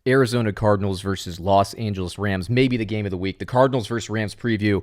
Arizona Cardinals versus Los Angeles Rams, maybe the game of the week. The Cardinals versus Rams preview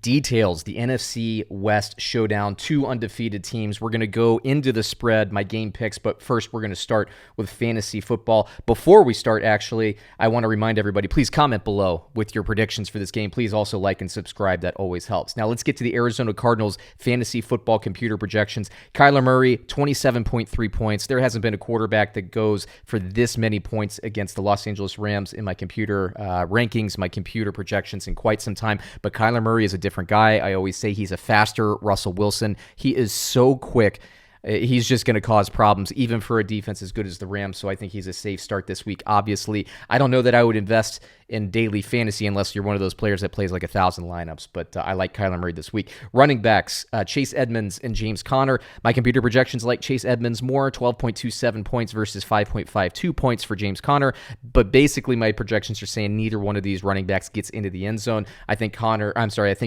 details the NFC West showdown, two undefeated teams. We're going to go into the spread, my game picks, but first we're going to start with fantasy football. Before we start, actually, I want to remind everybody, please comment below with your predictions for this game. Please also like and subscribe. That always helps. Now let's get to the Arizona Cardinals fantasy football computer projections. Kyler Murray, 27.3 points. There hasn't been a quarterback that goes for this many points against the Los Angeles Rams in my computer rankings, my computer projections in quite some time, but Kyler Murray is a different guy. I always say he's a faster Russell Wilson. He is so quick. He's just going to cause problems, even for a defense as good as the Rams, so I think he's a safe start this week. Obviously, I don't know that I would invest in daily fantasy unless you're one of those players that plays like 1,000 lineups, but I like Kyler Murray this week. Running backs, Chase Edmonds and James Conner. My computer projections like Chase Edmonds more, 12.27 points versus 5.52 points for James Conner, but basically my projections are saying neither one of these running backs gets into the end zone. I think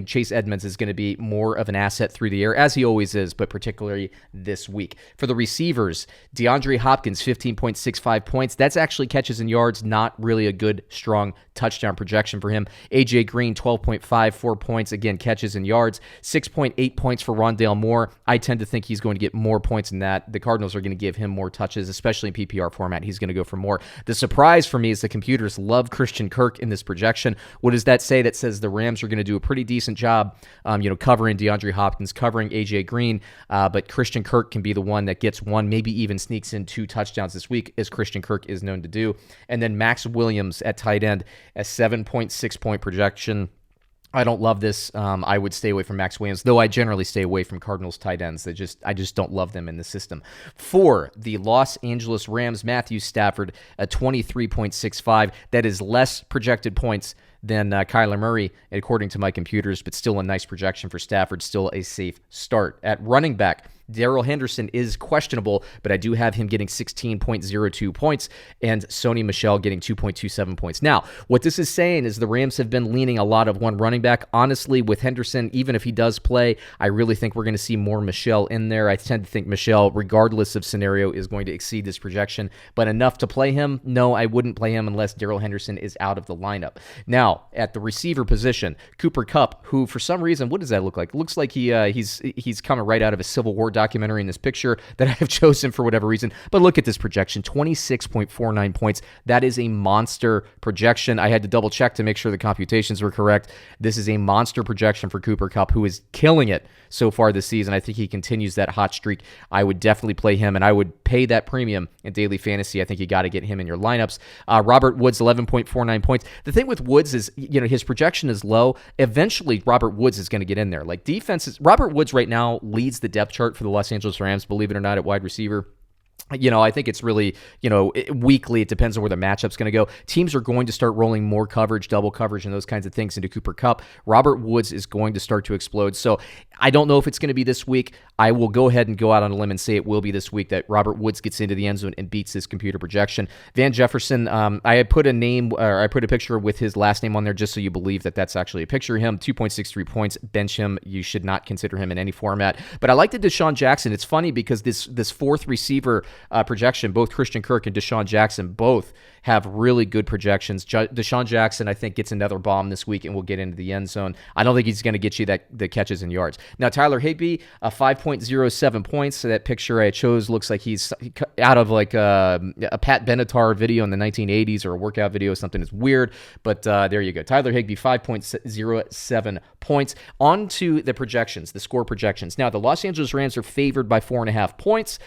Chase Edmonds is going to be more of an asset through the air, as he always is, but particularly this week. For the receivers, DeAndre Hopkins, 15.65 points. That's actually catches and yards, not really a good, strong touchdown projection for him. AJ Green, 12.54 points. Again, catches and yards. 6.8 points for Rondale Moore. I tend to think he's going to get more points than that. The Cardinals are going to give him more touches, especially in PPR format. He's going to go for more. The surprise for me is the computers love Christian Kirk in this projection. What does that say? That says the Rams are going to do a pretty decent job, covering DeAndre Hopkins, covering AJ Green, but Christian Kirk can be the one that gets one, maybe even sneaks in 2 touchdowns this week, as Christian Kirk is known to do. And then Max Williams at tight end, a 7.6 point projection. I don't love this. I would stay away from Max Williams, though I generally stay away from Cardinals tight ends. I just don't love them in the system. For the Los Angeles Rams, Matthew Stafford, a 23.65. That is less projected points than Kyler Murray, according to my computers, but still a nice projection for Stafford, still a safe start. At running back, Darrell Henderson is questionable, but I do have him getting 16.02 points and Sony Michel getting 2.27 points. Now, what this is saying is the Rams have been leaning a lot of one running back. Honestly, with Henderson, even if he does play, I really think we're going to see more Michel in there. I tend to think Michel, regardless of scenario, is going to exceed this projection, but enough to play him? No, I wouldn't play him unless Darrell Henderson is out of the lineup. Now, at the receiver position, Cooper Kupp, who for some reason, what does that look like? It looks like he's coming right out of a Civil War documentary in this picture that I have chosen for whatever reason. But look at this projection, 26.49 points. That is a monster projection. I had to double check to make sure the computations were correct. This is a monster projection for Cooper Kupp, who is killing it so far this season. I think he continues that hot streak. I would definitely play him, and I would pay that premium in daily fantasy. I think you got to get him in your lineups. Robert Woods, 11.49 points. The thing with Woods is, his projection is low. Eventually, Robert Woods is going to get in there. Like defenses, Robert Woods right now leads the depth chart for the Los Angeles Rams, believe it or not, at wide receiver. I think it's really, weekly. It depends on where the matchup's going to go. Teams are going to start rolling more coverage, double coverage, and those kinds of things into Cooper Kupp. Robert Woods is going to start to explode. So I don't know if it's going to be this week. I will go ahead and go out on a limb and say it will be this week that Robert Woods gets into the end zone and beats his computer projection. Van Jefferson, I put a picture with his last name on there just so you believe that that's actually a picture of him. 2.63 points. Bench him. You should not consider him in any format. But I like the Deshaun Jackson. It's funny because this fourth receiver projection, both Christian Kirk and Deshaun Jackson both have really good projections. Deshaun Jackson, I think, gets another bomb this week and will get into the end zone. I don't think he's going to get you the catches and yards. Now, Tyler Higbee, 5.07 points. So that picture I chose looks like he's out of like a Pat Benatar video in the 1980s or a workout video, something that's weird. But there you go. Tyler Higbee, 5.07 points. On to the projections, the score projections. Now, the Los Angeles Rams are favored by 4.5 points.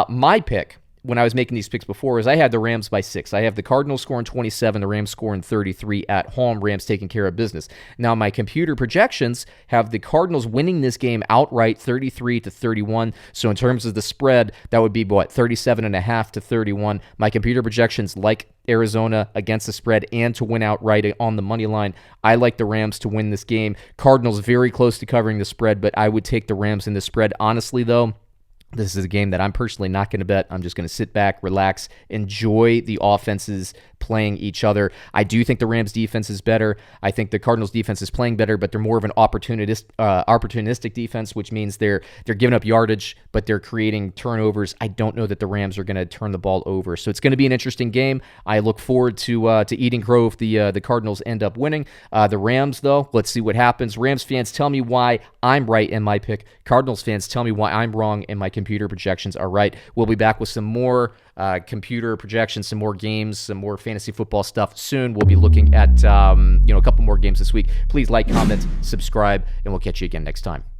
My pick, when I was making these picks before, is I had the Rams by 6. I have the Cardinals scoring 27, the Rams scoring 33 at home, Rams taking care of business. Now, my computer projections have the Cardinals winning this game outright 33-31. So in terms of the spread, that would be, 37.5-31. My computer projections like Arizona against the spread and to win outright on the money line. I like the Rams to win this game. Cardinals very close to covering the spread, but I would take the Rams in the spread. Honestly, though, this is a game that I'm personally not going to bet. I'm just going to sit back, relax, enjoy the offenses playing each other. I do think the Rams defense is better. I think the Cardinals defense is playing better, but they're more of an opportunistic defense, which means they're giving up yardage, but they're creating turnovers. I don't know that the Rams are going to turn the ball over. So it's going to be an interesting game. I look forward to Eden Grove if the Cardinals end up winning. The Rams, though, let's see what happens. Rams fans, tell me why I'm right in my pick. Cardinals fans, tell me why I'm wrong and my computer projections are right. We'll be back with some more computer projections, some more games, some more fantasy football stuff soon. We'll be looking at a couple more games this week. Please like, comment, subscribe, and we'll catch you again next time.